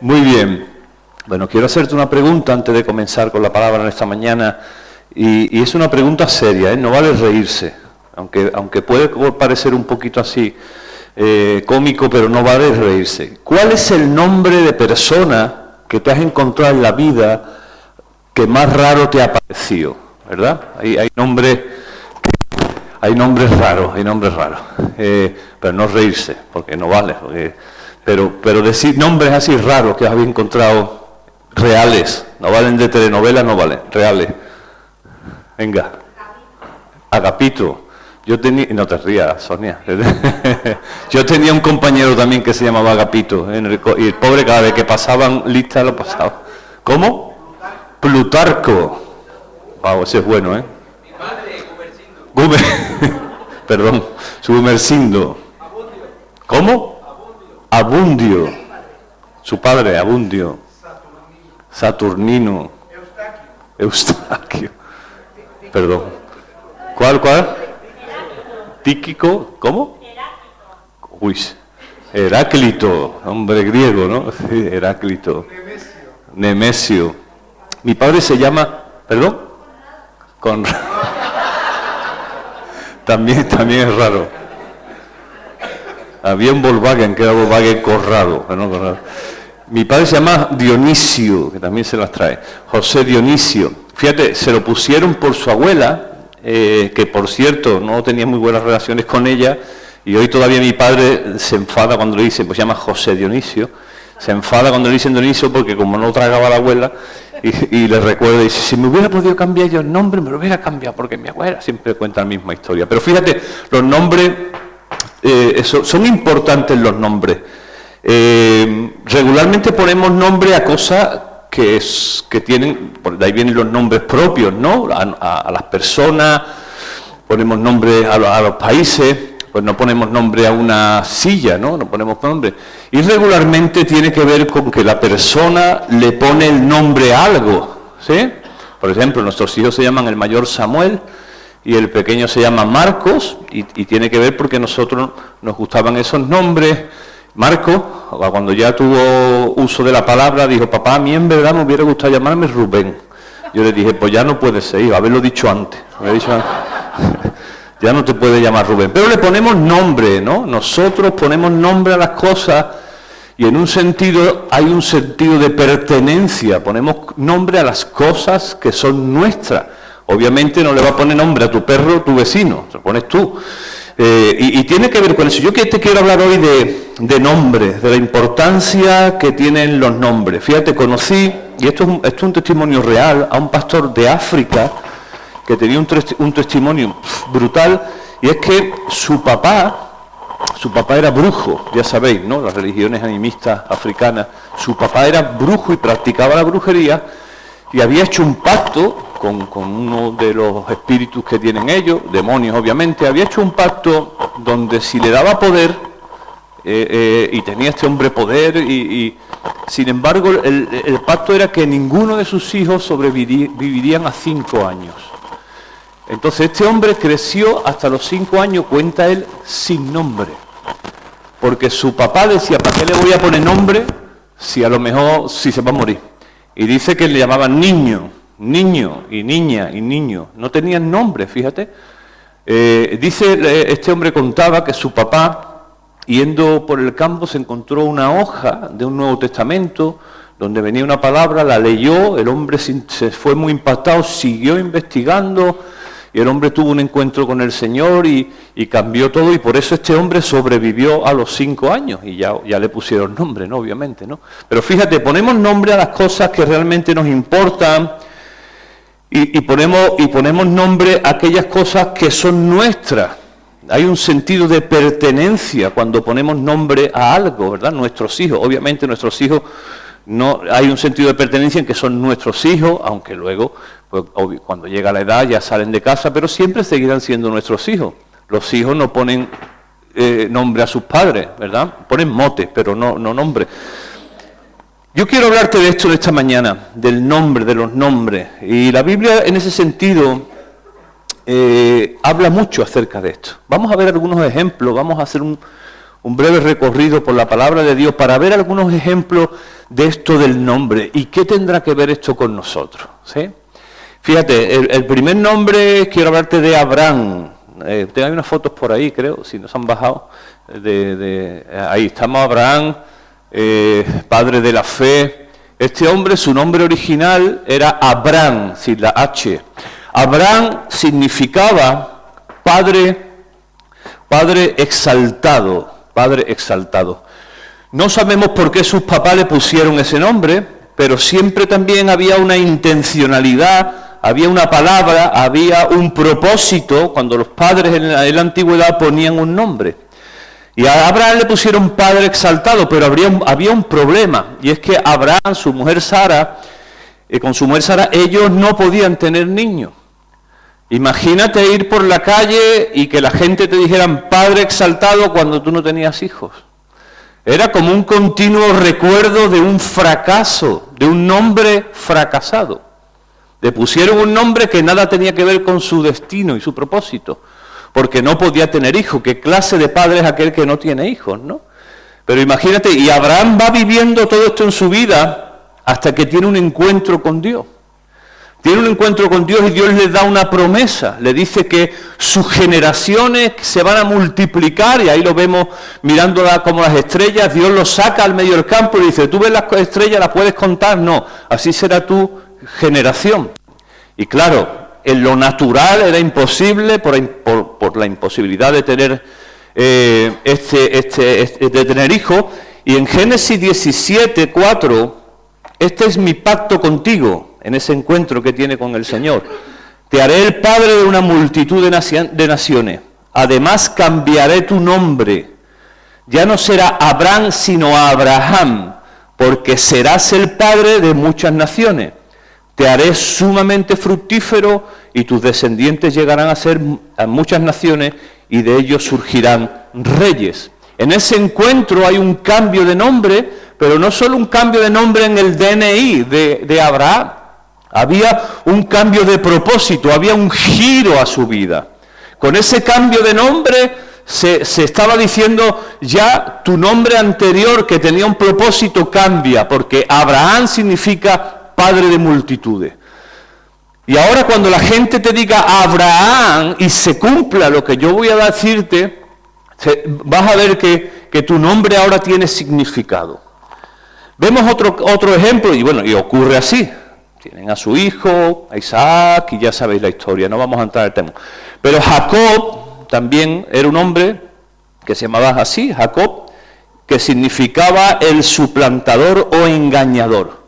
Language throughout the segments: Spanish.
Muy bien. Bueno, quiero hacerte una pregunta antes de comenzar con la palabra en esta mañana. Y es una pregunta seria, ¿eh? No vale reírse. Aunque puede parecer un poquito así cómico, pero no vale reírse. ¿Cuál es el nombre de persona que te has encontrado en la vida que más raro te ha parecido? ¿Verdad? Hay nombres raros, pero no reírse, porque no vale. Pero decir nombres así raros que has encontrado, reales, no valen de telenovela, no valen, reales. Venga. Agapito. No te rías, Sonia. Yo tenía un compañero también que se llamaba Agapito, y el pobre cada vez que pasaban listas lo pasaba. ¿Cómo? Plutarco. Wow, ese es bueno, ¿eh? Mi padre, Perdón, Gumersindo. ¿Cómo? Abundio. Su padre, Abundio. Saturnino. Eustaquio. Perdón. ¿Cuál? Tíquico. ¿Cómo? Uy. Heráclito. Hombre griego, ¿no? Sí, Heráclito. Nemesio. Mi padre se llama... ¿Perdón? Conrado. También es raro. Había un Volkswagen, que era Volkswagen Corrado. ¿No? Corrado. Mi padre se llama Dionisio, que también se las trae. José Dionisio. Fíjate, se lo pusieron por su abuela, que por cierto no tenía muy buenas relaciones con ella, y hoy todavía mi padre se enfada cuando le dicen, pues se llama José Dionisio, se enfada cuando le dicen Dionisio porque como no tragaba la abuela, y le recuerda y dice, si me hubiera podido cambiar yo el nombre, me lo hubiera cambiado, porque mi abuela siempre cuenta la misma historia. Pero fíjate, los nombres, son importantes los nombres. Regularmente ponemos nombre a cosas que tienen, de ahí vienen los nombres propios, ¿no? A las personas, ponemos nombre a los países, pues no ponemos nombre a una silla, ¿no? No ponemos nombre. Y regularmente tiene que ver con que la persona le pone el nombre a algo, ¿sí? Por ejemplo, nuestros hijos se llaman el mayor Samuel y el pequeño se llama Marcos, y tiene que ver porque nosotros nos gustaban esos nombres. Marco, cuando ya tuvo uso de la palabra, dijo, papá, a mí en verdad me hubiera gustado llamarme Rubén. Yo le dije, pues ya no puede ser, hijo, haberlo dicho antes. Ya no te puede llamar Rubén. Pero le ponemos nombre, ¿no? Nosotros ponemos nombre a las cosas y en un sentido, hay un sentido de pertenencia. Ponemos nombre a las cosas que son nuestras. Obviamente no le va a poner nombre a tu perro tu vecino, te lo pones tú. Y tiene que ver con eso. Yo te quiero hablar hoy de nombres, de la importancia que tienen los nombres. Fíjate, conocí, y esto es un testimonio real, a un pastor de África que tenía un testimonio brutal, y es que su papá era brujo, ya sabéis, ¿no? Las religiones animistas africanas. Su papá era brujo y practicaba la brujería, y había hecho un pacto con uno de los espíritus que tienen ellos, demonios obviamente, había hecho un pacto donde si le daba poder, y tenía este hombre poder, y sin embargo el pacto era que ninguno de sus hijos vivirían a 5 años. Entonces este hombre creció hasta los 5 años, cuenta él, sin nombre. Porque su papá decía, ¿para qué le voy a poner nombre si a lo mejor si se va a morir? Y dice que le llamaban niño y niña y niño. No tenían nombre, fíjate. Este hombre contaba que su papá, yendo por el campo, se encontró una hoja de un Nuevo Testamento donde venía una palabra, la leyó, el hombre se fue muy impactado, siguió investigando, y el hombre tuvo un encuentro con el Señor y cambió todo, y por eso este hombre sobrevivió a los 5 años, y ya le pusieron nombre, ¿no? Obviamente, ¿no? Pero fíjate, ponemos nombre a las cosas que realmente nos importan, y ponemos nombre a aquellas cosas que son nuestras. Hay un sentido de pertenencia cuando ponemos nombre a algo, ¿verdad? Nuestros hijos, obviamente nuestros hijos, no hay un sentido de pertenencia en que son nuestros hijos, aunque luego, pues, cuando llega la edad ya salen de casa, pero siempre seguirán siendo nuestros hijos. Los hijos no ponen nombre a sus padres, ¿verdad? Ponen motes, pero no nombre. Yo quiero hablarte de esto de esta mañana, del nombre, de los nombres. Y la Biblia en ese sentido habla mucho acerca de esto. Vamos a ver algunos ejemplos, vamos a hacer un breve recorrido por la palabra de Dios para ver algunos ejemplos de esto del nombre. ¿Y qué tendrá que ver esto con nosotros? ¿Sí? Fíjate, el primer nombre, quiero hablarte de Abraham. Hay unas fotos por ahí, creo, si nos han bajado. Ahí estamos, Abraham, padre de la fe. Este hombre, su nombre original era Abraham, sin la H. Abraham significaba padre exaltado, padre exaltado. No sabemos por qué sus papás le pusieron ese nombre, pero siempre también había una intencionalidad, había una palabra, había un propósito cuando los padres en la antigüedad ponían un nombre. Y a Abraham le pusieron padre exaltado, pero había un problema, y es que Abraham, con su mujer Sara, ellos no podían tener niños. Imagínate ir por la calle y que la gente te dijeran padre exaltado cuando tú no tenías hijos. Era como un continuo recuerdo de un fracaso, de un nombre fracasado. Le pusieron un nombre que nada tenía que ver con su destino y su propósito, porque no podía tener hijos. ¿Qué clase de padre es aquel que no tiene hijos, no? Pero imagínate, y Abraham va viviendo todo esto en su vida hasta que tiene un encuentro con Dios. Tiene un encuentro con Dios y Dios le da una promesa. Le dice que sus generaciones se van a multiplicar, y ahí lo vemos mirándola como las estrellas. Dios lo saca al medio del campo y dice, ¿tú ves las estrellas, las puedes contar? No, así será tu generación. Y claro, en lo natural era imposible por la imposibilidad de tener de tener hijos. Y en Génesis 17:4, este es mi pacto contigo, en ese encuentro que tiene con el Señor. Te haré el padre de una multitud de naciones. Además cambiaré tu nombre. Ya no será Abraham, sino Abraham, porque serás el padre de muchas naciones. Te haré sumamente fructífero y tus descendientes llegarán a ser a muchas naciones y de ellos surgirán reyes. En ese encuentro hay un cambio de nombre, pero no solo un cambio de nombre en el DNI de Abraham. Había un cambio de propósito, había un giro a su vida. Con ese cambio de nombre se estaba diciendo, ya tu nombre anterior que tenía un propósito cambia, porque Abraham significa padre de multitudes. Y ahora cuando la gente te diga Abraham y se cumpla lo que yo voy a decirte, vas a ver que tu nombre ahora tiene significado. Vemos otro ejemplo, y bueno, y ocurre así. Tienen a su hijo, a Isaac, y ya sabéis la historia, no vamos a entrar en el tema. Pero Jacob también era un hombre que se llamaba así, Jacob, que significaba el suplantador o engañador.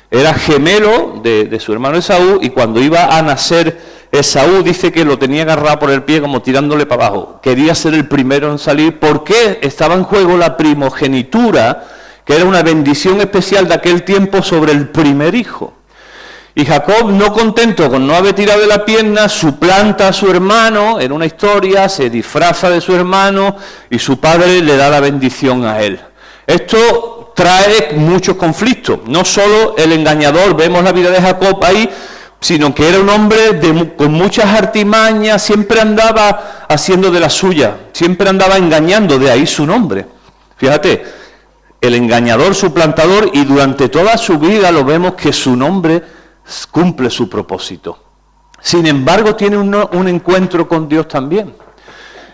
Era gemelo de su hermano Esaú, y cuando iba a nacer Esaú, dice que lo tenía agarrado por el pie como tirándole para abajo. Quería ser el primero en salir porque estaba en juego la primogenitura, que era una bendición especial de aquel tiempo sobre el primer hijo. Y Jacob, no contento con no haber tirado de la pierna, suplanta a su hermano en una historia, se disfraza de su hermano y su padre le da la bendición a él. Esto trae muchos conflictos. No solo el engañador, vemos la vida de Jacob ahí, sino que era un hombre con muchas artimañas, siempre andaba haciendo de la suya, siempre andaba engañando, de ahí su nombre. Fíjate, el engañador, suplantador, y durante toda su vida lo vemos que su nombre cumple su propósito. Sin embargo, tiene un encuentro con Dios también.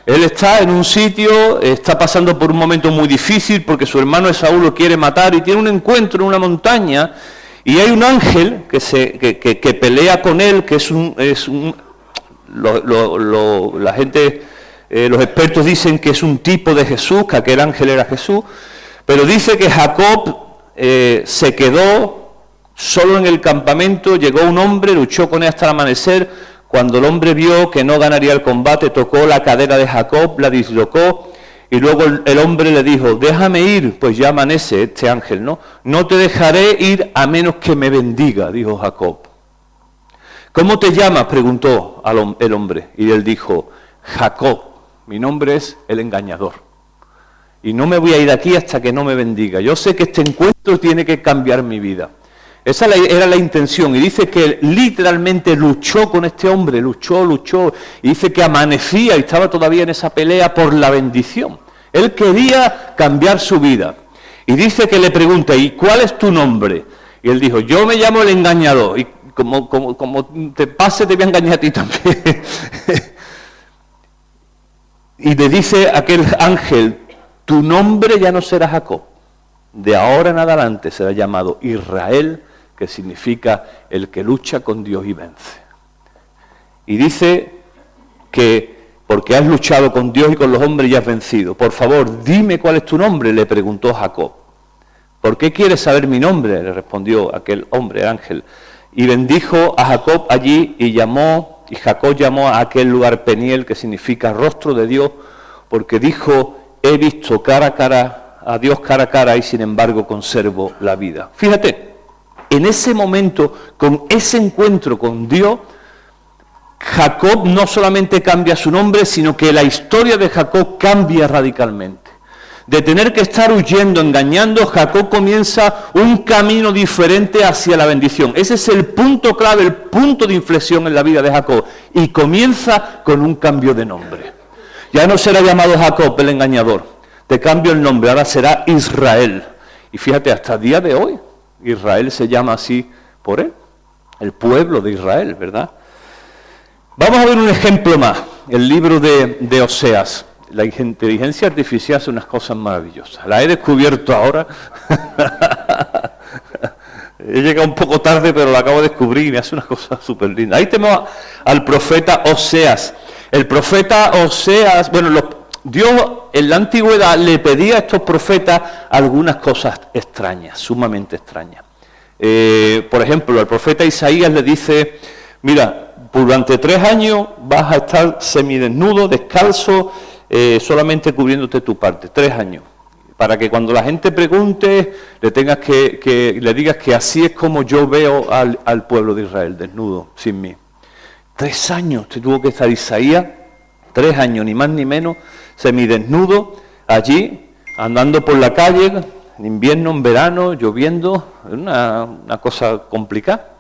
Él está en un sitio, está pasando por un momento muy difícil porque su hermano Esaú lo quiere matar, y tiene un encuentro en una montaña, y hay un ángel que pelea con él, que la gente, los expertos dicen que es un tipo de Jesús, que aquel ángel era Jesús, pero dice que Jacob se quedó solo en el campamento. Llegó un hombre, luchó con él hasta el amanecer. Cuando el hombre vio que no ganaría el combate, tocó la cadera de Jacob, la dislocó, y luego el hombre le dijo, déjame ir, pues ya amanece este ángel, ¿no? No te dejaré ir a menos que me bendiga, dijo Jacob. ¿Cómo te llamas?, preguntó el hombre, y él dijo, Jacob, mi nombre es el engañador, y no me voy a ir de aquí hasta que no me bendiga. Yo sé que este encuentro tiene que cambiar mi vida. Esa era la intención, y dice que él literalmente luchó con este hombre, luchó, y dice que amanecía y estaba todavía en esa pelea por la bendición. Él quería cambiar su vida. Y dice que le pregunta, ¿y cuál es tu nombre? Y él dijo, yo me llamo el engañador. Y como te pase, te voy a engañar a ti también. Y le dice aquel ángel, tu nombre ya no será Jacob. De ahora en adelante será llamado Israel, que significa el que lucha con Dios y vence. Y dice que porque has luchado con Dios y con los hombres y has vencido. Por favor, dime cuál es tu nombre, le preguntó Jacob. ¿Por qué quieres saber mi nombre?, le respondió aquel hombre, ángel. Y bendijo a Jacob allí y Jacob llamó a aquel lugar Peniel, que significa rostro de Dios, porque dijo, he visto a Dios cara a cara y sin embargo conservo la vida. Fíjate, en ese momento, con ese encuentro con Dios, Jacob no solamente cambia su nombre, sino que la historia de Jacob cambia radicalmente. De tener que estar huyendo, engañando, Jacob comienza un camino diferente hacia la bendición. Ese es el punto clave, el punto de inflexión en la vida de Jacob. Y comienza con un cambio de nombre. Ya no será llamado Jacob el engañador. Te cambio el nombre, ahora será Israel. Y fíjate, hasta el día de hoy, Israel se llama así por él. El pueblo de Israel, ¿verdad? Vamos a ver un ejemplo más. El libro de Oseas. La inteligencia artificial hace unas cosas maravillosas. La he descubierto ahora. He llegado un poco tarde, pero la acabo de descubrir y me hace unas cosas súper lindas. Ahí tenemos al profeta Oseas. El profeta Oseas, Dios en la antigüedad le pedía a estos profetas algunas cosas extrañas, sumamente extrañas. Por ejemplo, al profeta Isaías le dice, mira, durante 3 años vas a estar semidesnudo, descalzo, solamente cubriéndote tu parte, 3 años, para que cuando la gente pregunte le digas que así es como yo veo al pueblo de Israel, desnudo, sin mí. 3 años te tuvo que estar Isaías, 3 años, ni más ni menos, semidesnudo, allí, andando por la calle, en invierno, en verano, lloviendo, una cosa complicada.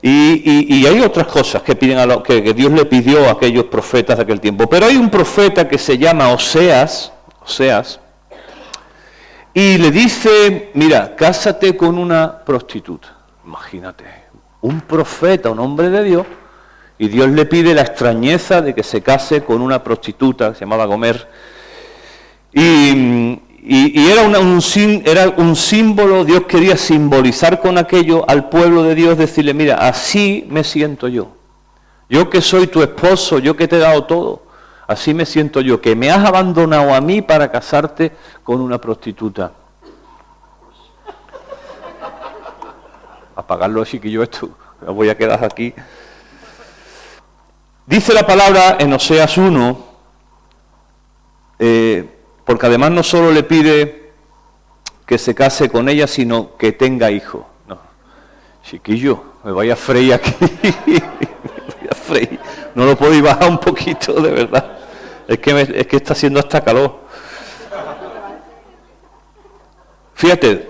Y hay otras cosas que piden que Dios le pidió a aquellos profetas de aquel tiempo. Pero hay un profeta que se llama Oseas, y le dice, mira, cásate con una prostituta. Imagínate, un profeta, un hombre de Dios, y Dios le pide la extrañeza de que se case con una prostituta, que se llamaba Gomer. Y era un símbolo, Dios quería simbolizar con aquello al pueblo de Dios, decirle, mira, así me siento yo. Yo que soy tu esposo, yo que te he dado todo, así me siento yo, que me has abandonado a mí para casarte con una prostituta. Apagarlo, chiquillo, esto, me voy a quedar aquí. Dice la palabra en Oseas 1, porque además no solo le pide que se case con ella, sino que tenga hijos. No, chiquillo, me vaya a freír aquí. No lo podéis bajar un poquito, de verdad. Es que está haciendo hasta calor. Fíjate,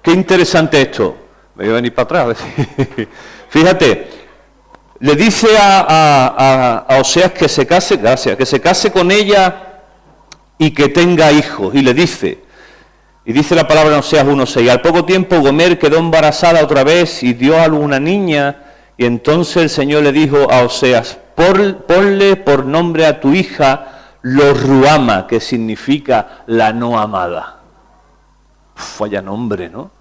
qué interesante esto. Me voy a venir para atrás. Fíjate, le dice a Oseas que se case con ella y que tenga hijos, y dice la palabra en Oseas 1:6, al poco tiempo Gomer quedó embarazada otra vez y dio a luz una niña, y entonces el Señor le dijo a Oseas, ponle por nombre a tu hija Lo-Ruama, que significa la no amada. Vaya nombre, ¿no?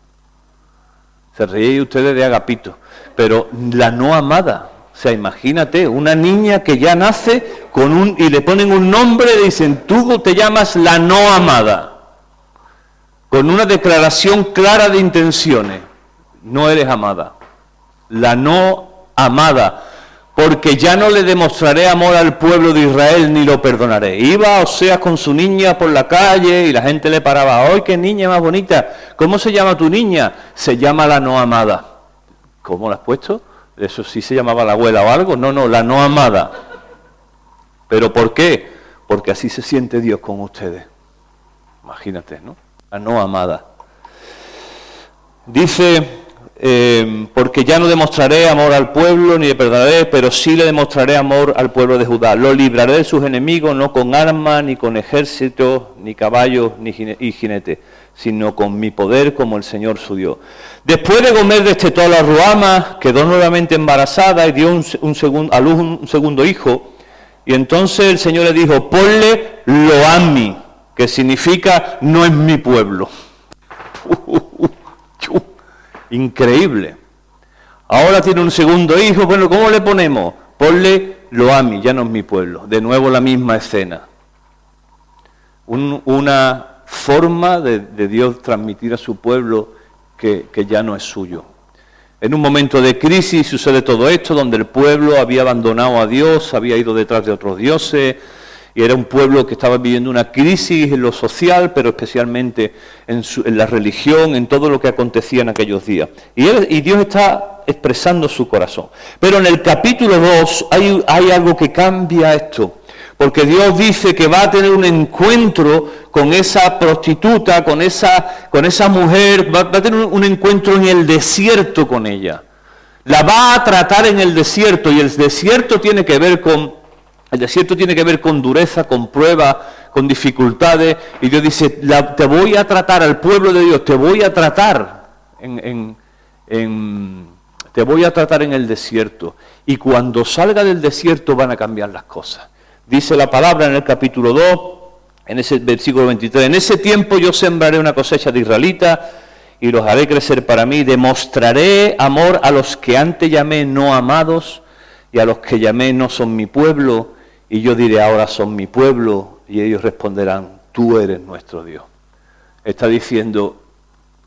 Se ríen ustedes de Agapito, pero la no amada. O sea, imagínate, una niña que ya nace y le ponen un nombre, le dicen, tú te llamas la no amada, con una declaración clara de intenciones, no eres amada, la no amada, porque ya no le demostraré amor al pueblo de Israel ni lo perdonaré. Iba Oseas con su niña por la calle y la gente le paraba, ¡ay, qué niña más bonita! ¿Cómo se llama tu niña? Se llama la no amada. ¿Cómo la has puesto? Eso sí se llamaba la abuela o algo. No, la no amada. ¿Pero por qué? Porque así se siente Dios con ustedes. Imagínate, ¿no? La no amada. Dice porque ya no demostraré amor al pueblo, ni le perdonaré, pero sí le demostraré amor al pueblo de Judá. Lo libraré de sus enemigos, no con armas, ni con ejércitos, ni caballos, y jinetes, sino con mi poder como el Señor su Dios. Después de Gomer destetó a la Ruama, quedó nuevamente embarazada y dio a luz un segundo hijo. Y entonces el Señor le dijo, ponle Loami, que significa no es mi pueblo. Increíble. Ahora tiene un segundo hijo, bueno, ¿cómo le ponemos? Ponle Loami, ya no es mi pueblo. De nuevo la misma escena. Una forma de Dios transmitir a su pueblo que ya no es suyo. En un momento de crisis sucede todo esto, donde el pueblo había abandonado a Dios, había ido detrás de otros dioses, y era un pueblo que estaba viviendo una crisis en lo social, pero especialmente en la religión, en todo lo que acontecía en aquellos días. Y Dios está expresando su corazón. Pero en el capítulo 2 hay algo que cambia esto, porque Dios dice que va a tener un encuentro con esa prostituta, con esa mujer, va a tener un encuentro en el desierto con ella. La va a tratar en el desierto, y el desierto tiene que ver con dureza, con pruebas, con dificultades, y Dios dice, te voy a tratar al pueblo de Dios, te voy a tratar te voy a tratar en el desierto, y cuando salga del desierto van a cambiar las cosas. Dice la palabra en el capítulo 2, en ese versículo 23, en ese tiempo yo sembraré una cosecha de israelitas y los haré crecer para mí, demostraré amor a los que antes llamé no amados y a los que llamé no son mi pueblo, y yo diré ahora son mi pueblo, y ellos responderán, tú eres nuestro Dios. Está diciendo,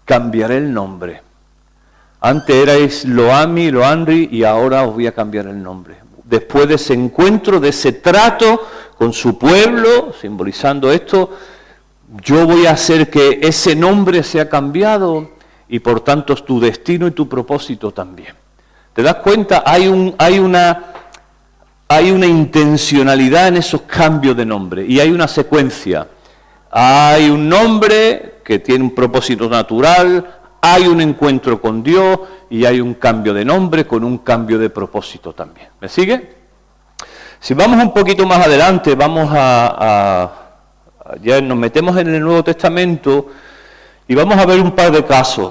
cambiaré el nombre. Antes erais Loami, Loanri, y ahora os voy a cambiar el nombre. Después de ese encuentro, de ese trato con su pueblo, simbolizando esto, yo voy a hacer que ese nombre sea cambiado y por tanto tu destino y tu propósito también. ¿Te das cuenta? Hay una intencionalidad en esos cambios de nombre y hay una secuencia. Hay un nombre que tiene un propósito natural, hay un encuentro con Dios y hay un cambio de nombre con un cambio de propósito también. ¿Me sigue? Si vamos un poquito más adelante, ya nos metemos en el Nuevo Testamento y vamos a ver un par de casos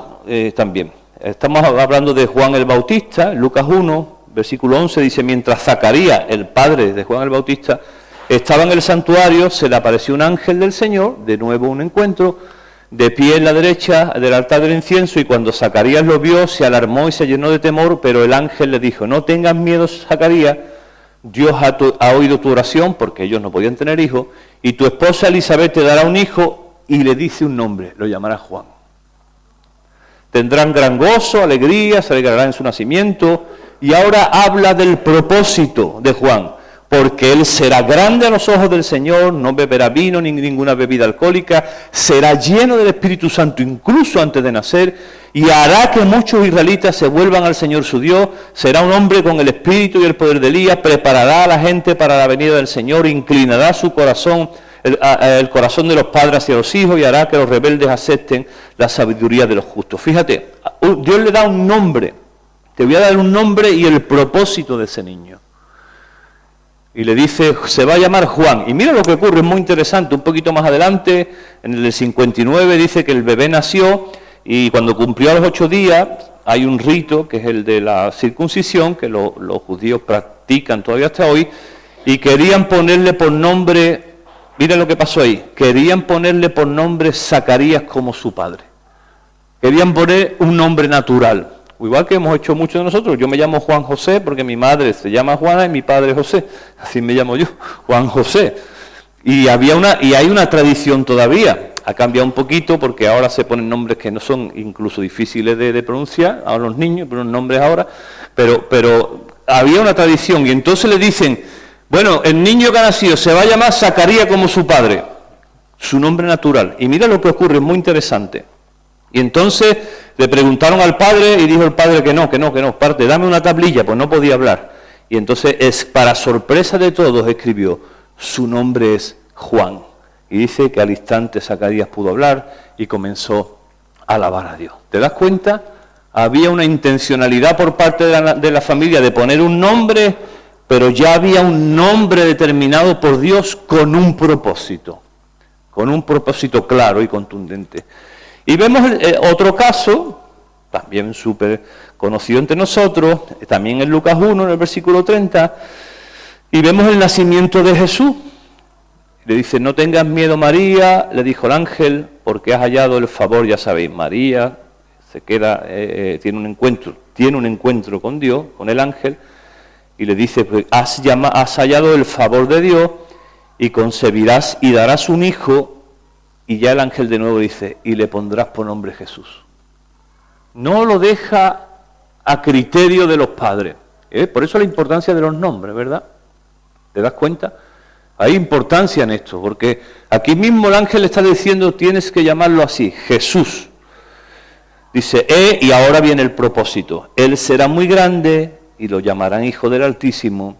también. Estamos hablando de Juan el Bautista, Lucas 1, versículo 11, dice, mientras Zacarías, el padre de Juan el Bautista, estaba en el santuario, se le apareció un ángel del Señor, de nuevo un encuentro, de pie en la derecha del altar del incienso, y cuando Zacarías lo vio, se alarmó y se llenó de temor, pero el ángel le dijo, no tengas miedo, Zacarías, Dios ha oído tu oración, porque ellos no podían tener hijos, y tu esposa Elizabeth te dará un hijo, y le dice un nombre, lo llamará Juan. Tendrán gran gozo, alegría, se alegrarán en su nacimiento, y ahora habla del propósito de Juan, porque él será grande a los ojos del Señor, no beberá vino ni ninguna bebida alcohólica, será lleno del Espíritu Santo incluso antes de nacer, y hará que muchos israelitas se vuelvan al Señor su Dios, será un hombre con el espíritu y el poder de Elías, preparará a la gente para la venida del Señor, inclinará su corazón, el corazón de los padres hacia los hijos, y hará que los rebeldes acepten la sabiduría de los justos. Fíjate, Dios le da un nombre, te voy a dar un nombre y el propósito de ese niño. Y le dice, se va a llamar Juan. Y mira lo que ocurre, es muy interesante. Un poquito más adelante, en el 59, dice que el bebé nació y cuando cumplió los 8 días, hay un rito, que es el de la circuncisión, que los judíos practican todavía hasta hoy, y querían ponerle por nombre, mira lo que pasó ahí, querían ponerle por nombre Zacarías como su padre. Querían poner un nombre natural. Igual que hemos hecho muchos de nosotros. Yo me llamo Juan José porque mi madre se llama Juana y mi padre José. Así me llamo yo, Juan José. Y hay una tradición todavía. Ha cambiado un poquito porque ahora se ponen nombres que no son incluso difíciles de pronunciar a los niños, ponen nombres ahora. Pero había una tradición y entonces le dicen, bueno, el niño que ha nacido se va a llamar Zacarías como su padre, su nombre natural. Y mira lo que ocurre, es muy interesante. Y entonces le preguntaron al padre y dijo el padre que no, padre, dame una tablilla, pues no podía hablar. Y entonces, para sorpresa de todos, escribió, su nombre es Juan. Y dice que al instante Zacarías pudo hablar y comenzó a alabar a Dios. ¿Te das cuenta? había una intencionalidad por parte de la familia de poner un nombre, pero ya había un nombre determinado por Dios con un propósito claro y contundente. Y vemos otro caso, también súper conocido entre nosotros, también en Lucas 1, en el versículo 30, y vemos el nacimiento de Jesús. Le dice, no tengas miedo, María, le dijo el ángel, porque has hallado el favor, ya sabéis, María se queda, tiene un encuentro con Dios, con el ángel, y le dice, pues, has hallado el favor de Dios, y concebirás y darás un hijo, y ya el ángel de nuevo dice, y le pondrás por nombre Jesús. No lo deja a criterio de los padres. Por eso la importancia de los nombres, ¿verdad? ¿Te das cuenta? Hay importancia en esto, porque aquí mismo el ángel está diciendo, tienes que llamarlo así, Jesús. Dice, y ahora viene el propósito. Él será muy grande y lo llamarán Hijo del Altísimo,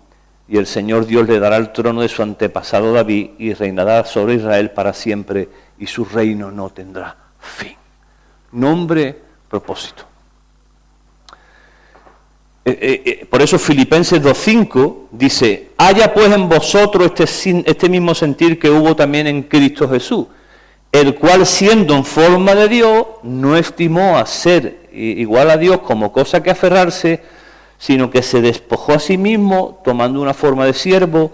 y el Señor Dios le dará el trono de su antepasado David y reinará sobre Israel para siempre, y su reino no tendrá fin. Nombre, propósito. Por eso Filipenses 2.5 dice, haya pues en vosotros este mismo sentir que hubo también en Cristo Jesús, el cual siendo en forma de Dios, no estimó a ser igual a Dios como cosa que aferrarse, sino que se despojó a sí mismo, tomando una forma de siervo,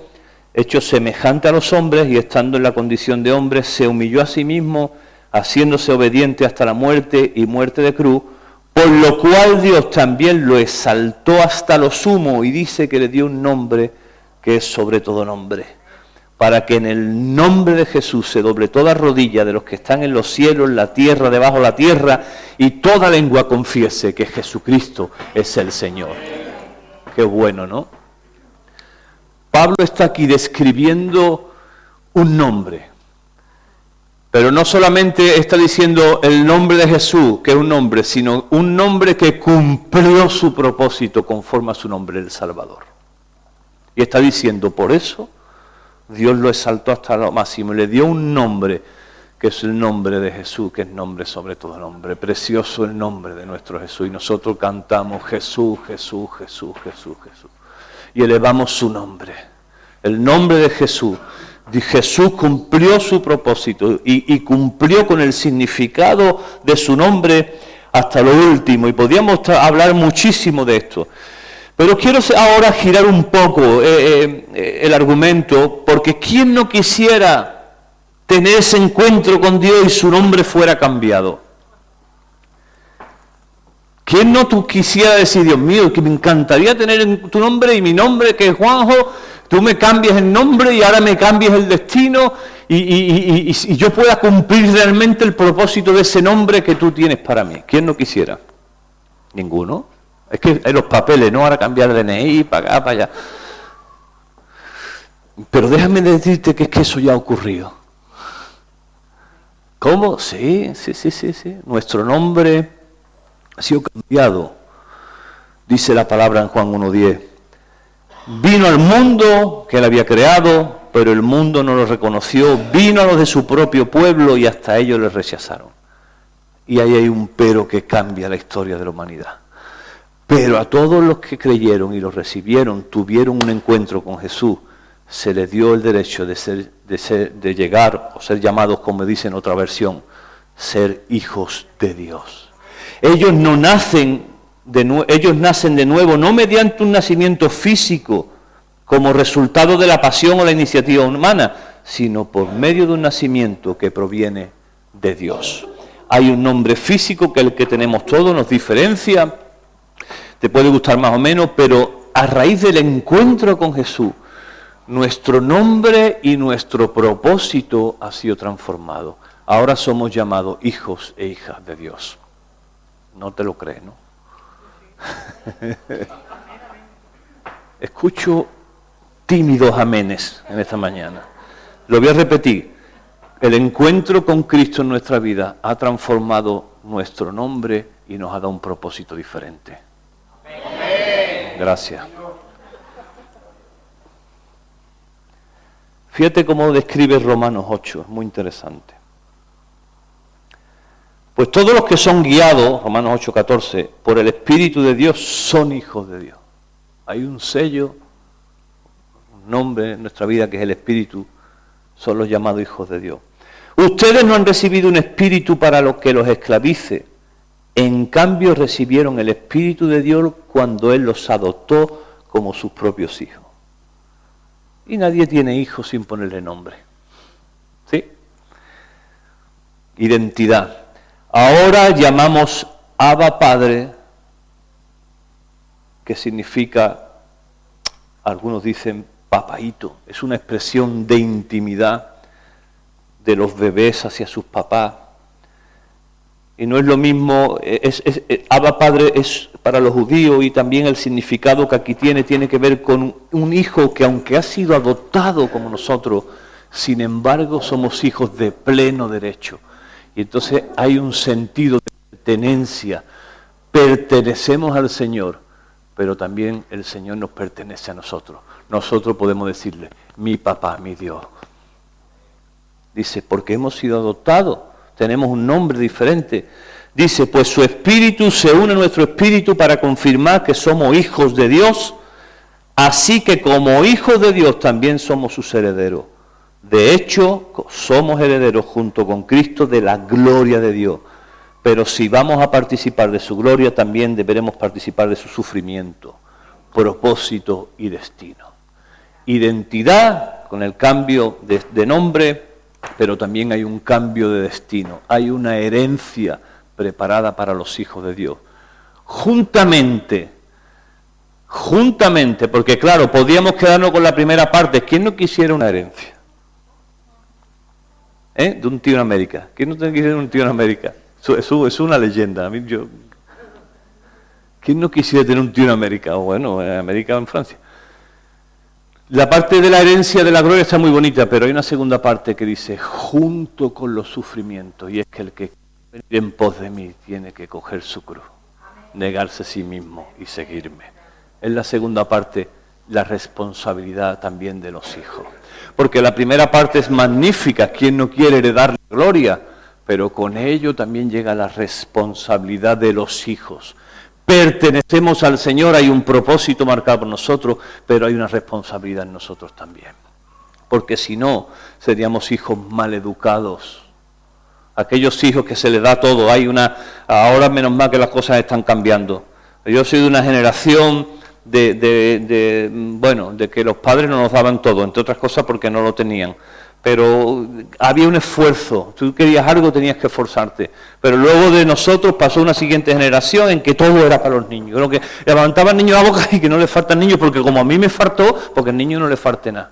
hecho semejante a los hombres, y estando en la condición de hombre, se humilló a sí mismo, haciéndose obediente hasta la muerte y muerte de cruz, por lo cual Dios también lo exaltó hasta lo sumo, y dice que le dio un nombre que es sobre todo nombre, para que en el nombre de Jesús se doble toda rodilla de los que están en los cielos, en la tierra, debajo de la tierra, y toda lengua confiese que Jesucristo es el Señor. Qué bueno, ¿no? Pablo está aquí describiendo un nombre, pero no solamente está diciendo el nombre de Jesús, que es un nombre, sino un nombre que cumplió su propósito conforme a su nombre, el Salvador. Y está diciendo, por eso Dios lo exaltó hasta lo máximo y le dio un nombre, que es el nombre de Jesús, que es nombre sobre todo nombre. Precioso el nombre de nuestro Jesús. Y nosotros cantamos Jesús, Jesús, Jesús, Jesús, Jesús. Y elevamos su nombre, el nombre de Jesús. Jesús cumplió su propósito y cumplió con el significado de su nombre hasta lo último. Y podríamos hablar muchísimo de esto. Pero quiero ahora girar un poco el argumento, porque ¿quién no quisiera tener ese encuentro con Dios y su nombre fuera cambiado? ¿Quién no tú quisiera decir, Dios mío, que me encantaría tener tu nombre y mi nombre, que es Juanjo, tú me cambies el nombre y ahora me cambies el destino y yo pueda cumplir realmente el propósito de ese nombre que tú tienes para mí? ¿Quién no quisiera? ¿Ninguno? Es que hay los papeles, ¿no? Ahora cambiar de DNI, para acá, para allá. Pero déjame decirte que es que eso ya ha ocurrido. ¿Cómo? Sí. Nuestro nombre ha sido cambiado. Dice la palabra en Juan 1:10. Vino al mundo que él había creado, pero el mundo no lo reconoció. Vino a los de su propio pueblo y hasta ellos le rechazaron. Y ahí hay un pero que cambia la historia de la humanidad. Pero a todos los que creyeron y lo recibieron, tuvieron un encuentro con Jesús, se les dio el derecho de llegar o ser llamados, como dice en otra versión, ser hijos de Dios. Ellos nacen de nuevo, no mediante un nacimiento físico, como resultado de la pasión o la iniciativa humana, sino por medio de un nacimiento que proviene de Dios. Hay un nombre físico que es el que tenemos todos, nos diferencia. Te puede gustar más o menos, pero a raíz del encuentro con Jesús, nuestro nombre y nuestro propósito ha sido transformado. Ahora somos llamados hijos e hijas de Dios. No te lo crees, ¿no? Escucho tímidos amenes en esta mañana. Lo voy a repetir. El encuentro con Cristo en nuestra vida ha transformado nuestro nombre y nos ha dado un propósito diferente. Gracias. Fíjate cómo describe Romanos 8, es muy interesante. Pues todos los que son guiados, Romanos 8:14, por el Espíritu de Dios son hijos de Dios. Hay un sello, un nombre en nuestra vida que es el Espíritu, son los llamados hijos de Dios. Ustedes no han recibido un espíritu para lo que los esclavice, en cambio recibieron el Espíritu de Dios cuando Él los adoptó como sus propios hijos. Y nadie tiene hijos sin ponerle nombre. ¿Sí? Identidad. Ahora llamamos Abba Padre, que significa, algunos dicen papaíto, es una expresión de intimidad de los bebés hacia sus papás. Y no es lo mismo, Abba Padre es para los judíos, y también el significado que aquí tiene que ver con un hijo que aunque ha sido adoptado como nosotros, sin embargo somos hijos de pleno derecho. Y entonces hay un sentido de pertenencia, pertenecemos al Señor, pero también el Señor nos pertenece a nosotros. Nosotros podemos decirle, mi papá, mi Dios. Dice, porque hemos sido adoptados, tenemos un nombre diferente. Dice, pues su espíritu se une a nuestro espíritu para confirmar que somos hijos de Dios, así que como hijos de Dios también somos sus herederos. De hecho, somos herederos junto con Cristo de la gloria de Dios. Pero si vamos a participar de su gloria, también deberemos participar de su sufrimiento, propósito y destino. Identidad con el cambio de nombre, pero también hay un cambio de destino. Hay una herencia preparada para los hijos de Dios. Juntamente, porque claro, podíamos quedarnos con la primera parte. ¿Quién no quisiera una herencia? De un tío en América. ¿Quién no quisiera un tío en América? Eso es una leyenda. ¿Quién no quisiera tener un tío en América? O bueno, en América o en Francia. La parte de la herencia de la gloria está muy bonita, pero hay una segunda parte que dice, junto con los sufrimientos, y es que el que quiere venir en pos de mí tiene que coger su cruz, negarse a sí mismo y seguirme. Es la segunda parte, la responsabilidad también de los hijos. Porque la primera parte es magnífica, ¿quién no quiere heredar la gloria? Pero con ello también llega la responsabilidad de los hijos. Pertenecemos al Señor, hay un propósito marcado por nosotros, pero hay una responsabilidad en nosotros también. Porque si no, seríamos hijos mal educados. Aquellos hijos que se les da todo, ahora menos mal que las cosas están cambiando. Yo soy de una generación de que los padres no nos daban todo, entre otras cosas porque no lo tenían. Pero había un esfuerzo, tú querías algo, tenías que esforzarte. Pero luego de nosotros pasó una siguiente generación en que todo era para los niños. Lo que levantaba al niño la boca y que no le faltan niños, porque como a mí me faltó, porque al niño no le falte nada.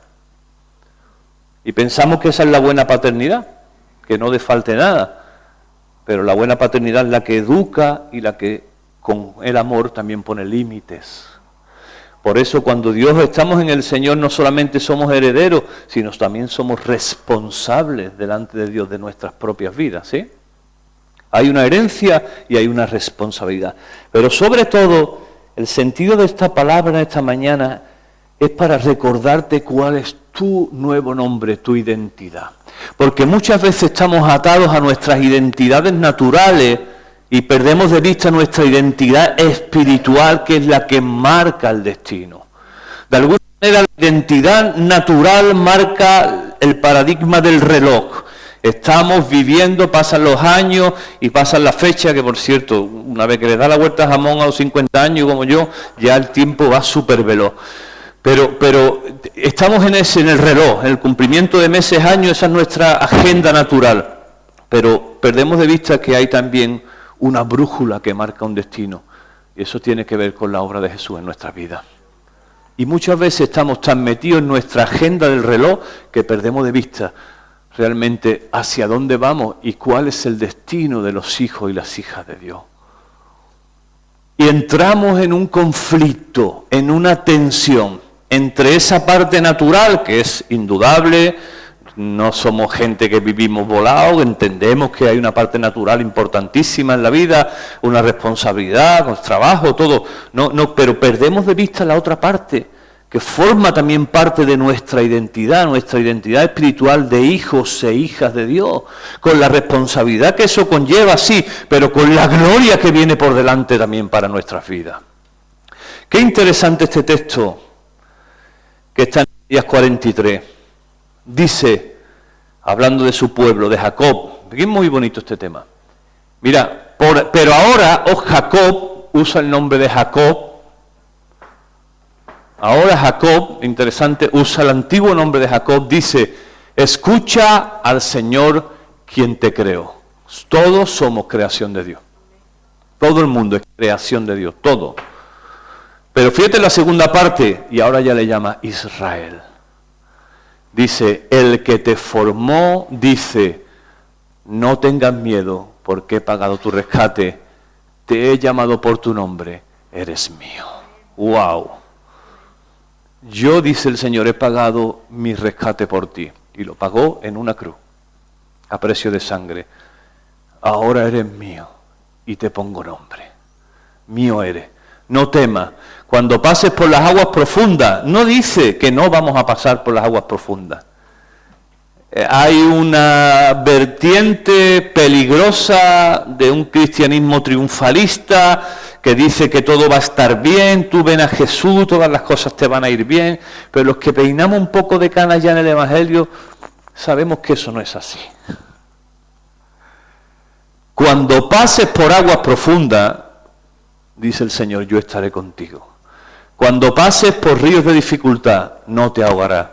Y pensamos que esa es la buena paternidad, que no le falte nada. Pero la buena paternidad es la que educa y la que con el amor también pone límites. Por eso cuando Dios estamos en el Señor no solamente somos herederos, sino también somos responsables delante de Dios de nuestras propias vidas, ¿sí? Hay una herencia y hay una responsabilidad. Pero sobre todo, el sentido de esta palabra esta mañana es para recordarte cuál es tu nuevo nombre, tu identidad. Porque muchas veces estamos atados a nuestras identidades naturales y perdemos de vista nuestra identidad espiritual, que es la que marca el destino. De alguna manera, la identidad natural marca el paradigma del reloj. Estamos viviendo, pasan los años y pasan las fechas, que por cierto, una vez que le da la vuelta a jamón a los 50 años como yo, ya el tiempo va súper veloz. Pero estamos en el reloj, en el cumplimiento de meses, años, esa es nuestra agenda natural. Pero perdemos de vista que hay también una brújula que marca un destino. Y eso tiene que ver con la obra de Jesús en nuestras vidas. Y muchas veces estamos tan metidos en nuestra agenda del reloj que perdemos de vista realmente hacia dónde vamos y cuál es el destino de los hijos y las hijas de Dios. Y entramos en un conflicto, en una tensión entre esa parte natural, que es indudable. No somos gente que vivimos volados, entendemos que hay una parte natural importantísima en la vida, una responsabilidad, con trabajo, todo. No, pero perdemos de vista la otra parte, que forma también parte de nuestra identidad espiritual de hijos e hijas de Dios, con la responsabilidad que eso conlleva, sí, pero con la gloria que viene por delante también para nuestras vidas. Qué interesante este texto que está en Isaías 43. Dice, hablando de su pueblo, de Jacob, es muy bonito este tema. Mira, pero ahora, Jacob, usa el nombre de Jacob. Ahora Jacob, interesante, usa el antiguo nombre de Jacob, dice, escucha al Señor quien te creó. Todos somos creación de Dios. Todo el mundo es creación de Dios, todo. Pero fíjate la segunda parte, y ahora ya le llama Israel. Dice, el que te formó, dice, no tengas miedo, porque he pagado tu rescate, te he llamado por tu nombre, eres mío. ¡Wow! Yo, dice el Señor, he pagado mi rescate por ti. Y lo pagó en una cruz, a precio de sangre. Ahora eres mío y te pongo nombre. Mío eres. No temas. Cuando pases por las aguas profundas, no dice que no vamos a pasar por las aguas profundas. Hay una vertiente peligrosa de un cristianismo triunfalista que dice que todo va a estar bien, tú ven a Jesús, todas las cosas te van a ir bien, pero los que peinamos un poco de canas ya en el Evangelio sabemos que eso no es así. Cuando pases por aguas profundas, dice el Señor, yo estaré contigo. Cuando pases por ríos de dificultad, no te ahogarás.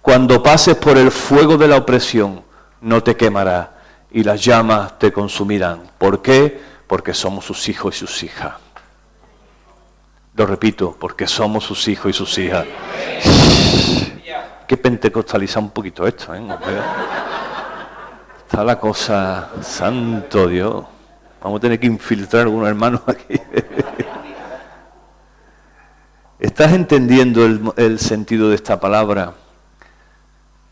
Cuando pases por el fuego de la opresión, no te quemará y las llamas te consumirán. ¿Por qué? Porque somos sus hijos y sus hijas. Lo repito, porque somos sus hijos y sus hijas. Qué pentecostaliza un poquito esto, ¿eh? Está la cosa, santo Dios. Vamos a tener que infiltrar a algunos hermanos aquí. ¿Estás entendiendo el sentido de esta palabra?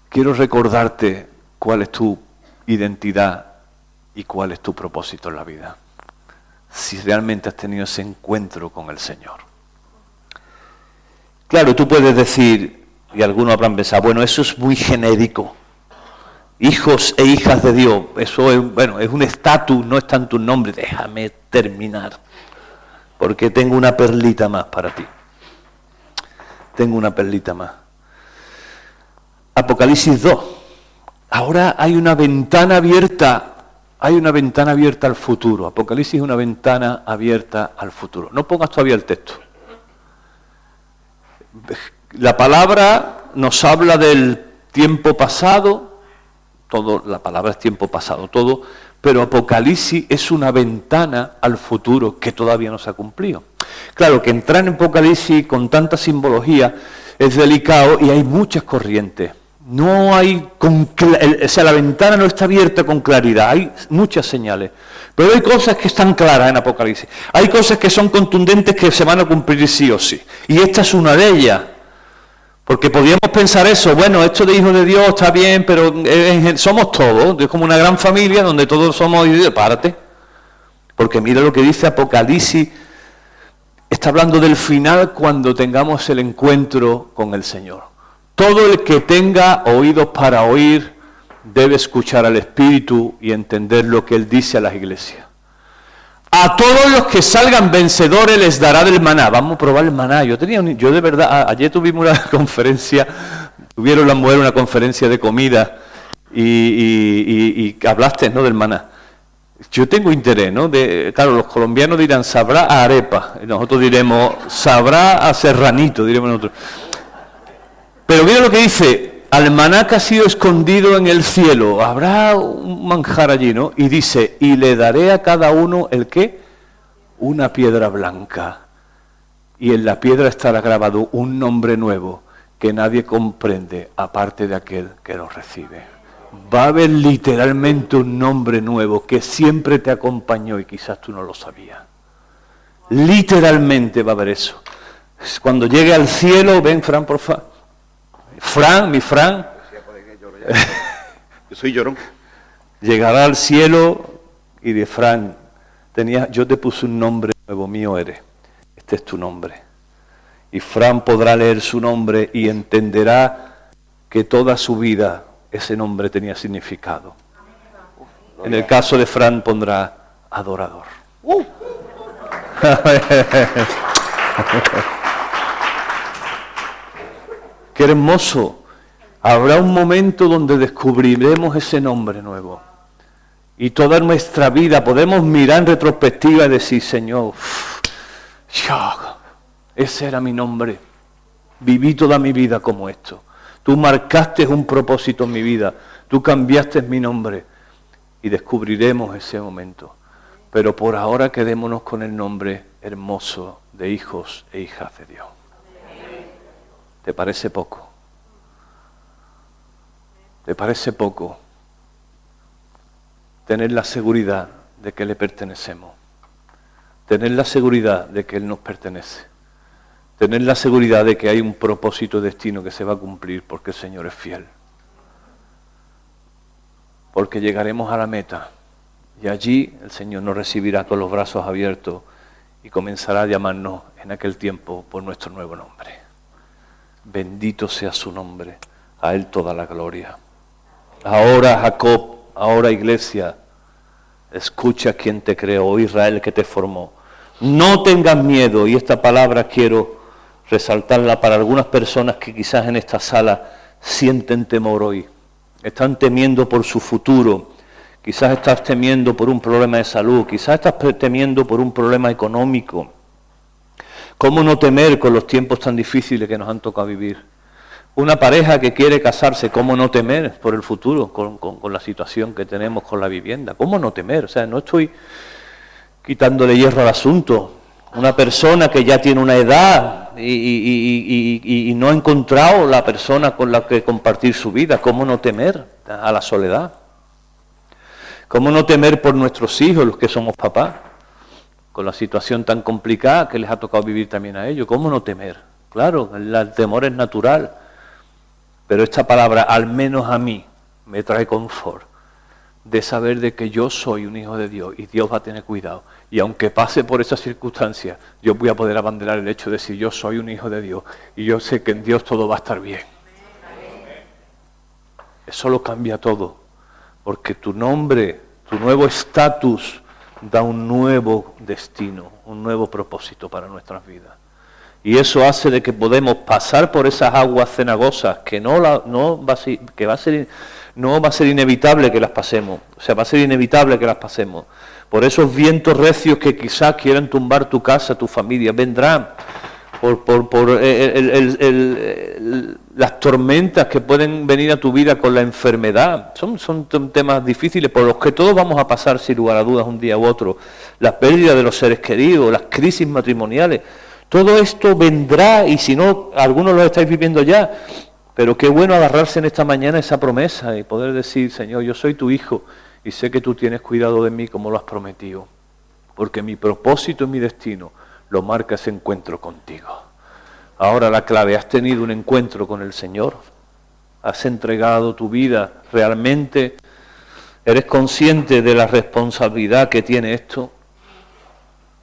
Quiero recordarte cuál es tu identidad y cuál es tu propósito en la vida. Si realmente has tenido ese encuentro con el Señor. Claro, tú puedes decir, y algunos habrán pensado, bueno, eso es muy genérico. Hijos e hijas de Dios, eso es, bueno, es un estatus, no es tanto un nombre. Déjame terminar, porque tengo una perlita más para ti. Tengo una perlita más. Apocalipsis 2. Ahora hay una ventana abierta al futuro. Apocalipsis es una ventana abierta al futuro. No pongas todavía el texto. La palabra nos habla del tiempo pasado, todo, la palabra es tiempo pasado, todo, pero Apocalipsis es una ventana al futuro que todavía no se ha cumplido. Claro que entrar en Apocalipsis con tanta simbología es delicado y hay muchas corrientes. No hay, la ventana no está abierta con claridad, hay muchas señales. Pero hay cosas que están claras en Apocalipsis. Hay cosas que son contundentes que se van a cumplir sí o sí. Y esta es una de ellas. Porque podríamos pensar eso, bueno, esto de hijos de Dios está bien, pero somos todos, es como una gran familia donde todos somos hijos de Dios. Párate. Porque mira lo que dice Apocalipsis, está hablando del final cuando tengamos el encuentro con el Señor. Todo el que tenga oídos para oír debe escuchar al Espíritu y entender lo que Él dice a las iglesias. A todos los que salgan vencedores les dará del maná. Vamos a probar el maná. Yo de verdad, ayer tuvimos una conferencia, tuvieron las mujeres una conferencia de comida y hablaste, ¿no?, del maná. Yo tengo interés, ¿no? Claro, los colombianos dirán, sabrá a arepa. Nosotros diremos, sabrá a serranito, diremos nosotros. Pero mira lo que dice, al maná que ha sido escondido en el cielo, habrá un manjar allí, ¿no? Y dice, y le daré a cada uno, ¿el qué? Una piedra blanca. Y en la piedra estará grabado un nombre nuevo que nadie comprende, aparte de aquel que lo recibe. Va a haber literalmente un nombre nuevo que siempre te acompañó y quizás tú no lo sabías. Literalmente va a haber eso. Cuando llegue al cielo, ven, Fran, por favor. Fran, mi Fran, yo soy llorón. Llegará al cielo y de Fran, yo te puse un nombre nuevo, mío eres, este es tu nombre. Y Fran podrá leer su nombre y entenderá que toda su vida ese nombre tenía significado. En el caso de Fran pondrá adorador. ¡Qué hermoso! Habrá un momento donde descubriremos ese nombre nuevo. Y toda nuestra vida podemos mirar en retrospectiva y decir, Señor, ese era mi nombre. Viví toda mi vida como esto. Tú marcaste un propósito en mi vida. Tú cambiaste mi nombre. Y descubriremos ese momento. Pero por ahora quedémonos con el nombre hermoso de hijos e hijas de Dios. ¿Te parece poco? ¿Te parece poco tener la seguridad de que le pertenecemos? Tener la seguridad de que Él nos pertenece. Tener la seguridad de que hay un propósito destino que se va a cumplir porque el Señor es fiel. Porque llegaremos a la meta y allí el Señor nos recibirá con los brazos abiertos y comenzará a llamarnos en aquel tiempo por nuestro nuevo nombre. Bendito sea su nombre, a Él toda la gloria. Ahora Jacob, ahora Iglesia, escucha quien te creó, oh Israel que te formó. No tengas miedo, y esta palabra quiero resaltarla para algunas personas que quizás en esta sala sienten temor hoy. Están temiendo por su futuro, quizás estás temiendo por un problema de salud, quizás estás temiendo por un problema económico. ¿Cómo no temer con los tiempos tan difíciles que nos han tocado vivir? Una pareja que quiere casarse, ¿cómo no temer por el futuro con la situación que tenemos con la vivienda? ¿Cómo no temer? O sea, no estoy quitándole hierro al asunto. Una persona que ya tiene una edad y no ha encontrado la persona con la que compartir su vida, ¿cómo no temer a la soledad? ¿Cómo no temer por nuestros hijos, los que somos papás? Con la situación tan complicada que les ha tocado vivir también a ellos, ¿cómo no temer? Claro, el temor es natural, pero esta palabra, al menos a mí, me trae confort de saber de que yo soy un hijo de Dios y Dios va a tener cuidado. Y aunque pase por esas circunstancias, yo voy a poder abanderar el hecho de decir yo soy un hijo de Dios y yo sé que en Dios todo va a estar bien. Eso lo cambia todo, porque tu nombre, tu nuevo estatus, da un nuevo destino, un nuevo propósito para nuestras vidas. Y eso hace de que podemos pasar por esas aguas cenagosas que no va a ser inevitable que las pasemos. O sea, va a ser inevitable que las pasemos. Por esos vientos recios que quizás quieran tumbar tu casa, tu familia, vendrán. Por las tormentas que pueden venir a tu vida con la enfermedad. Son temas difíciles por los que todos vamos a pasar sin lugar a dudas un día u otro. La pérdida de los seres queridos, las crisis matrimoniales. Todo esto vendrá y si no, algunos lo estáis viviendo ya. Pero qué bueno agarrarse en esta mañana a esa promesa y poder decir, Señor, yo soy tu hijo y sé que tú tienes cuidado de mí como lo has prometido. Porque mi propósito y mi destino lo marca ese encuentro contigo. Ahora la clave, ¿has tenido un encuentro con el Señor? ¿Has entregado tu vida realmente? ¿Eres consciente de la responsabilidad que tiene esto?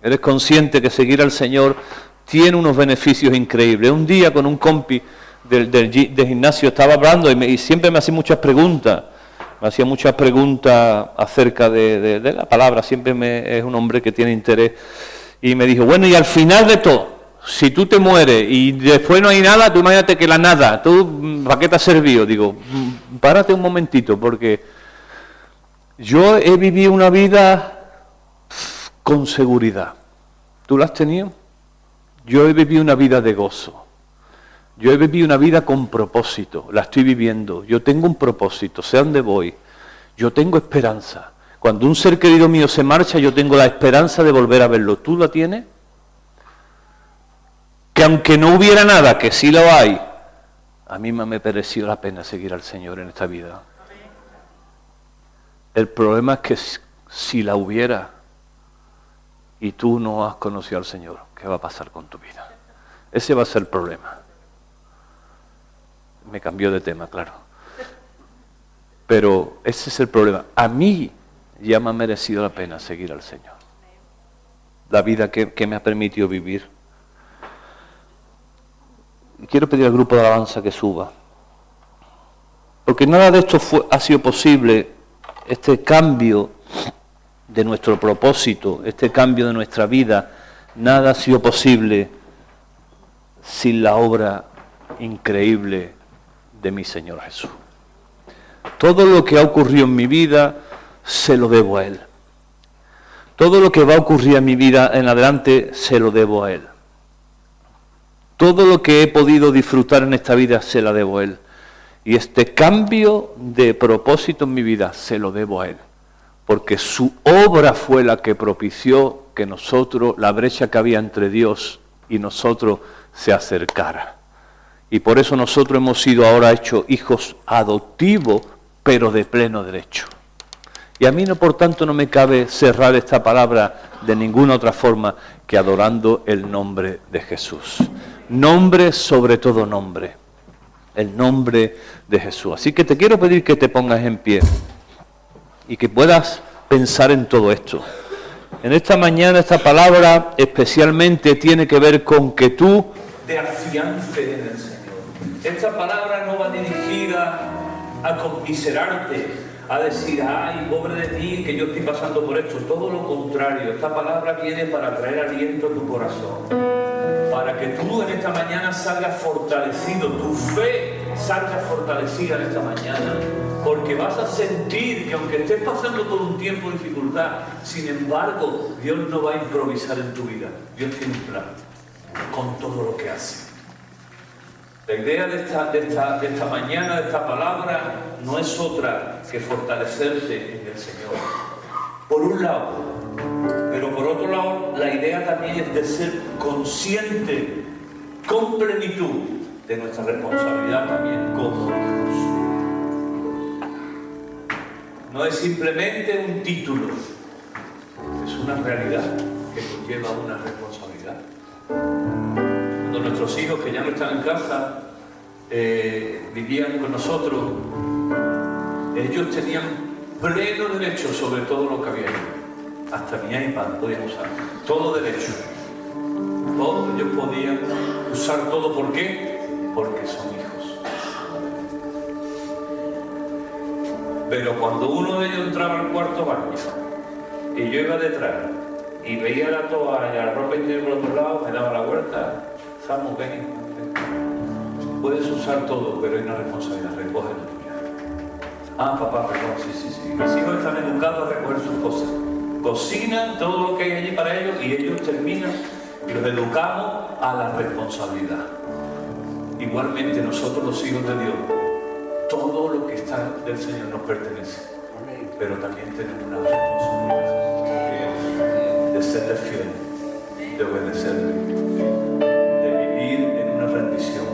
¿Eres consciente que seguir al Señor tiene unos beneficios increíbles? Un día con un compi del gimnasio estaba hablando y siempre me hacía muchas preguntas. Me hacía muchas preguntas acerca de la palabra. Siempre es un hombre que tiene interés. Y me dijo, bueno, y al final de todo, si tú te mueres y después no hay nada, tú imagínate que la nada, ¿tú para qué te ha servido? Digo, párate un momentito, porque yo he vivido una vida con seguridad. ¿Tú la has tenido? Yo he vivido una vida de gozo. Yo he vivido una vida con propósito, la estoy viviendo. Yo tengo un propósito, sé a dónde voy. Yo tengo esperanza. Cuando un ser querido mío se marcha, yo tengo la esperanza de volver a verlo. ¿Tú la tienes? Que aunque no hubiera nada, que sí lo hay, a mí me ha merecido la pena seguir al Señor en esta vida. El problema es que si la hubiera y tú no has conocido al Señor, ¿qué va a pasar con tu vida? Ese va a ser el problema. Me cambió de tema, claro. Pero ese es el problema. A mí ya me ha merecido la pena seguir al Señor. La vida que me ha permitido vivir. quiero pedir al grupo de alabanza que suba. Porque nada de esto ha sido posible, este cambio de nuestro propósito, este cambio de nuestra vida, nada ha sido posible sin la obra increíble de mi Señor Jesús. Todo lo que ha ocurrido en mi vida se lo debo a Él. Todo lo que va a ocurrir en mi vida en adelante se lo debo a Él. Todo lo que he podido disfrutar en esta vida se la debo a Él. Y este cambio de propósito en mi vida se lo debo a Él. Porque su obra fue la que propició que nosotros, la brecha que había entre Dios y nosotros, se acercara. Y por eso nosotros hemos sido ahora hechos hijos adoptivos, pero de pleno derecho. Y a mí, no, por tanto, no me cabe cerrar esta palabra de ninguna otra forma que adorando el nombre de Jesús. Nombre sobre todo nombre. El nombre de Jesús. Así que te quiero pedir que te pongas en pie y que puedas pensar en todo esto. En esta mañana esta palabra especialmente tiene que ver con que tú te afiances en el Señor. Esta palabra no va dirigida a conmiserarte, a decir, ay, pobre de ti, que yo estoy pasando por esto. Todo lo contrario, esta palabra viene para traer aliento a tu corazón, para que tú en esta mañana salgas fortalecido, tu fe salga fortalecida en esta mañana, porque vas a sentir que aunque estés pasando por un tiempo de dificultad, sin embargo, Dios no va a improvisar en tu vida. Dios tiene un plan con todo lo que hace. La idea de esta mañana, de esta palabra, no es otra que fortalecerte en el Señor. Por un lado, pero por otro lado, la idea también es de ser consciente con plenitud de nuestra responsabilidad también como hijos. No es simplemente un título, es una realidad que conlleva una responsabilidad. Cuando nuestros hijos, que ya no están en casa, vivían con nosotros, ellos tenían pleno derecho sobre todo lo que había ahí. Hasta mi iPad podían usar, todo derecho. Todos ellos podían usar todo. ¿Por qué? Porque son hijos. Pero cuando uno de ellos entraba al cuarto baño y yo iba detrás y veía la toalla, la ropa interior por otro lado, me daba la vuelta. Samu, ven. Puedes usar todo, pero hay una responsabilidad, recoge la tuya. Ah, papá, perdón, sí. Mis hijos están educados a recoger sus cosas. Cocinan todo lo que hay allí para ellos y ellos terminan y los educamos a la responsabilidad. Igualmente nosotros, los hijos de Dios, todo lo que está del Señor nos pertenece, pero también tenemos una responsabilidad de serle fiel, de obedecerle, de vivir en una rendición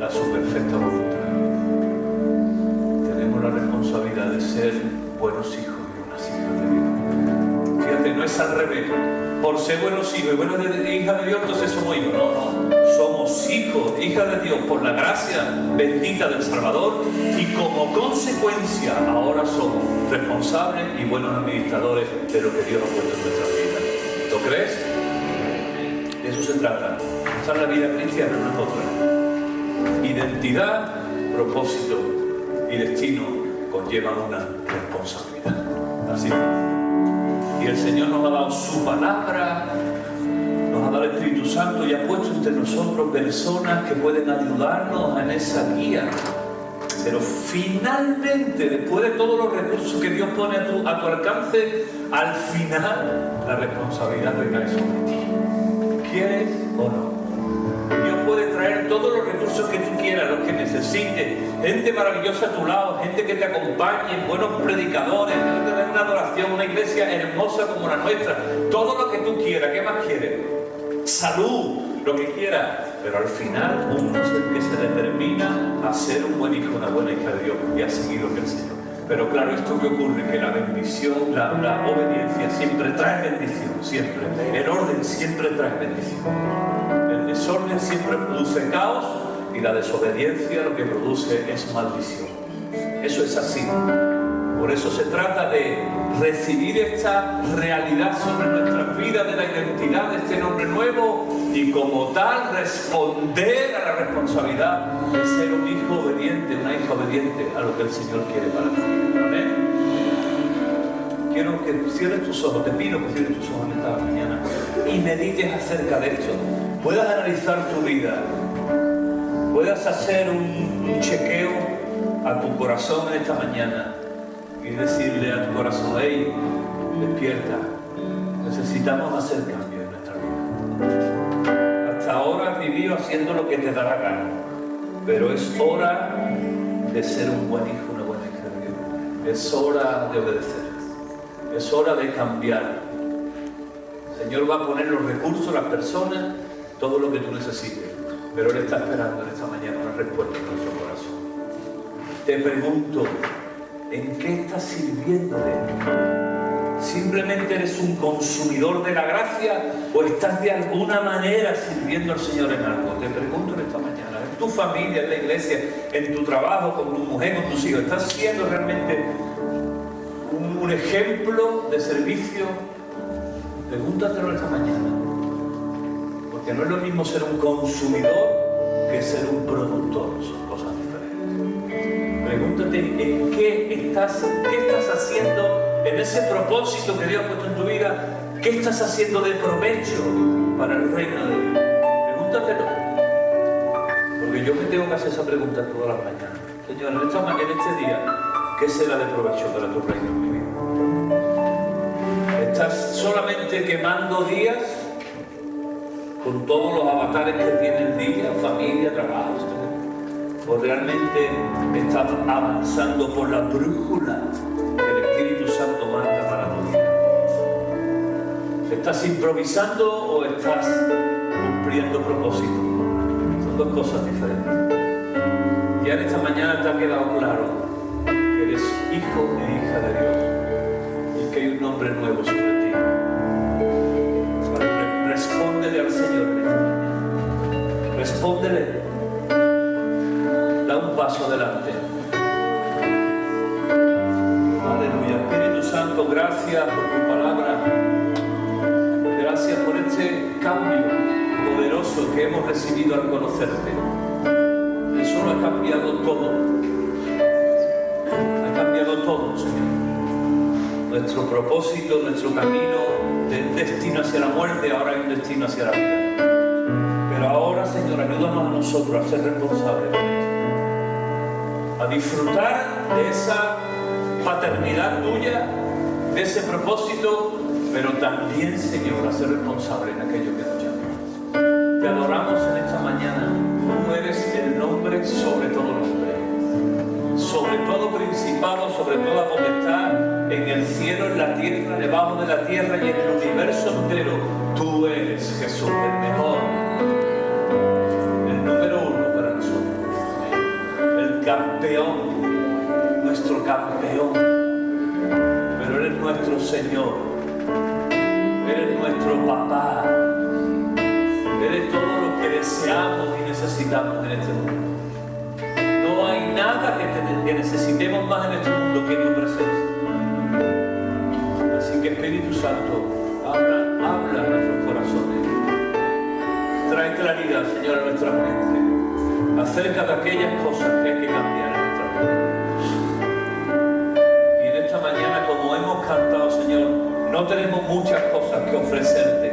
a su perfecta voluntad. Tenemos la responsabilidad de ser buenos hijos y unas hijas de Dios. Fíjate, no es al revés. Por ser buenos hijos y buenas hijas de Dios, entonces somos hijos. No. Somos hijos, hijas de Dios, por la gracia bendita del Salvador, y como consecuencia ahora somos responsables y buenos administradores de lo que Dios ha puesto en nuestra vida. ¿Lo crees? De eso se trata. Esta es la vida cristiana, no es otra. Identidad, propósito y destino conllevan una responsabilidad. Así es. Y el Señor nos ha dado su palabra, nos ha dado el Espíritu Santo y ha puesto entre nosotros personas que pueden ayudarnos en esa guía. Pero finalmente, después de todos los recursos que Dios pone a tu alcance, al final la responsabilidad recae sobre ti. ¿Quieres o no? Dios puede traer todos los recursos que tú quieras, los que necesites, gente maravillosa a tu lado, gente que te acompañe, buenos predicadores, una adoración, una iglesia hermosa como la nuestra, todo lo que tú quieras. ¿Qué más quieres? Salud, lo que quieras, pero al final uno es el que se determina a ser un buen hijo, una buena hija de Dios y a seguir lo que el Señor. Pero claro, esto que ocurre, que la bendición, la obediencia siempre trae bendición, siempre. El orden siempre trae bendición. El desorden siempre produce caos y la desobediencia lo que produce es maldición. Eso es así. Por eso se trata de recibir esta realidad sobre nuestras vidas, de la identidad de este nombre nuevo, y como tal responder a la responsabilidad de ser un hijo obediente, una hija obediente a lo que el Señor quiere para ti. Amén. Quiero que cierres tus ojos, te pido que cierres tus ojos en esta mañana y medites acerca de esto. Puedas analizar tu vida, puedas hacer un chequeo a tu corazón en esta mañana y decirle a tu corazón: hey, despierta, necesitamos hacer cambio en nuestra vida. Hasta ahora has vivido haciendo lo que te da la gana, pero es hora de ser un buen hijo, una buena hija de Dios. Es hora de obedecer, es hora de cambiar. El Señor va a poner los recursos, las personas, todo lo que tú necesites, pero Él está esperando en esta mañana una respuesta en nuestro corazón. Te pregunto, ¿en qué estás sirviéndole? ¿Simplemente eres un consumidor de la gracia o estás de alguna manera sirviendo al Señor en algo? Te pregunto en esta mañana, en tu familia, en la iglesia, en tu trabajo, con tu mujer, con tus hijos, ¿estás siendo realmente un ejemplo de servicio? Pregúntatelo esta mañana, porque no es lo mismo ser un consumidor que ser un productor, son cosas diferentes. Pregúntate en qué estás haciendo en ese propósito que Dios ha puesto en tu vida. ¿Qué estás haciendo de provecho para el reino de Dios? Pregúntatelo, porque yo me tengo que hacer esa pregunta todas las mañanas. Señor, en este día, ¿qué será de provecho para tu reino en mi vida? ¿Estás solamente quemando días con todos los avatares que tiene el día, familia, trabajo, o realmente estás avanzando por la brújula que el Espíritu Santo marca para tu vida? ¿Estás improvisando o estás cumpliendo propósitos? Son dos cosas diferentes. Ya en esta mañana te ha quedado claro que eres hijo e hija de Dios y que hay un nombre nuevo sobre ti. Respóndele al Señor en esta mañana. Respóndele. Da un paso adelante. Aleluya. Espíritu Santo, gracias por tu palabra. Gracias por este cambio poderoso que hemos recibido al conocerte. Eso lo ha cambiado todo. Ha cambiado todo, Señor. Nuestro propósito, nuestro camino de un destino hacia la muerte, ahora hay un destino hacia la vida. Pero ahora, Señor, ayúdanos a nosotros a ser responsables de esto, a disfrutar de esa paternidad tuya, de ese propósito, pero también, Señor, a ser responsable en aquello que nos llamas. Te adoramos en esta mañana. Tú eres el nombre sobre todo nombre, sobre todo principado, sobre toda potestad, en el cielo, en la tierra, debajo de la tierra y en el universo entero. Tú eres, Jesús, el mejor, el número uno para nosotros, el campeón, nuestro campeón. Pero eres nuestro Señor, eres nuestro papá, eres todo lo que deseamos y necesitamos en este mundo. No hay nada que necesitemos más en este mundo que tu presencia. Así que, Espíritu Santo, habla a nuestros corazones. Trae claridad, Señor, a nuestra mente acerca de aquellas cosas que hay que cambiar en nuestra vida. Y en esta mañana, como hemos cantado, Señor, no tenemos muchas cosas que ofrecerte,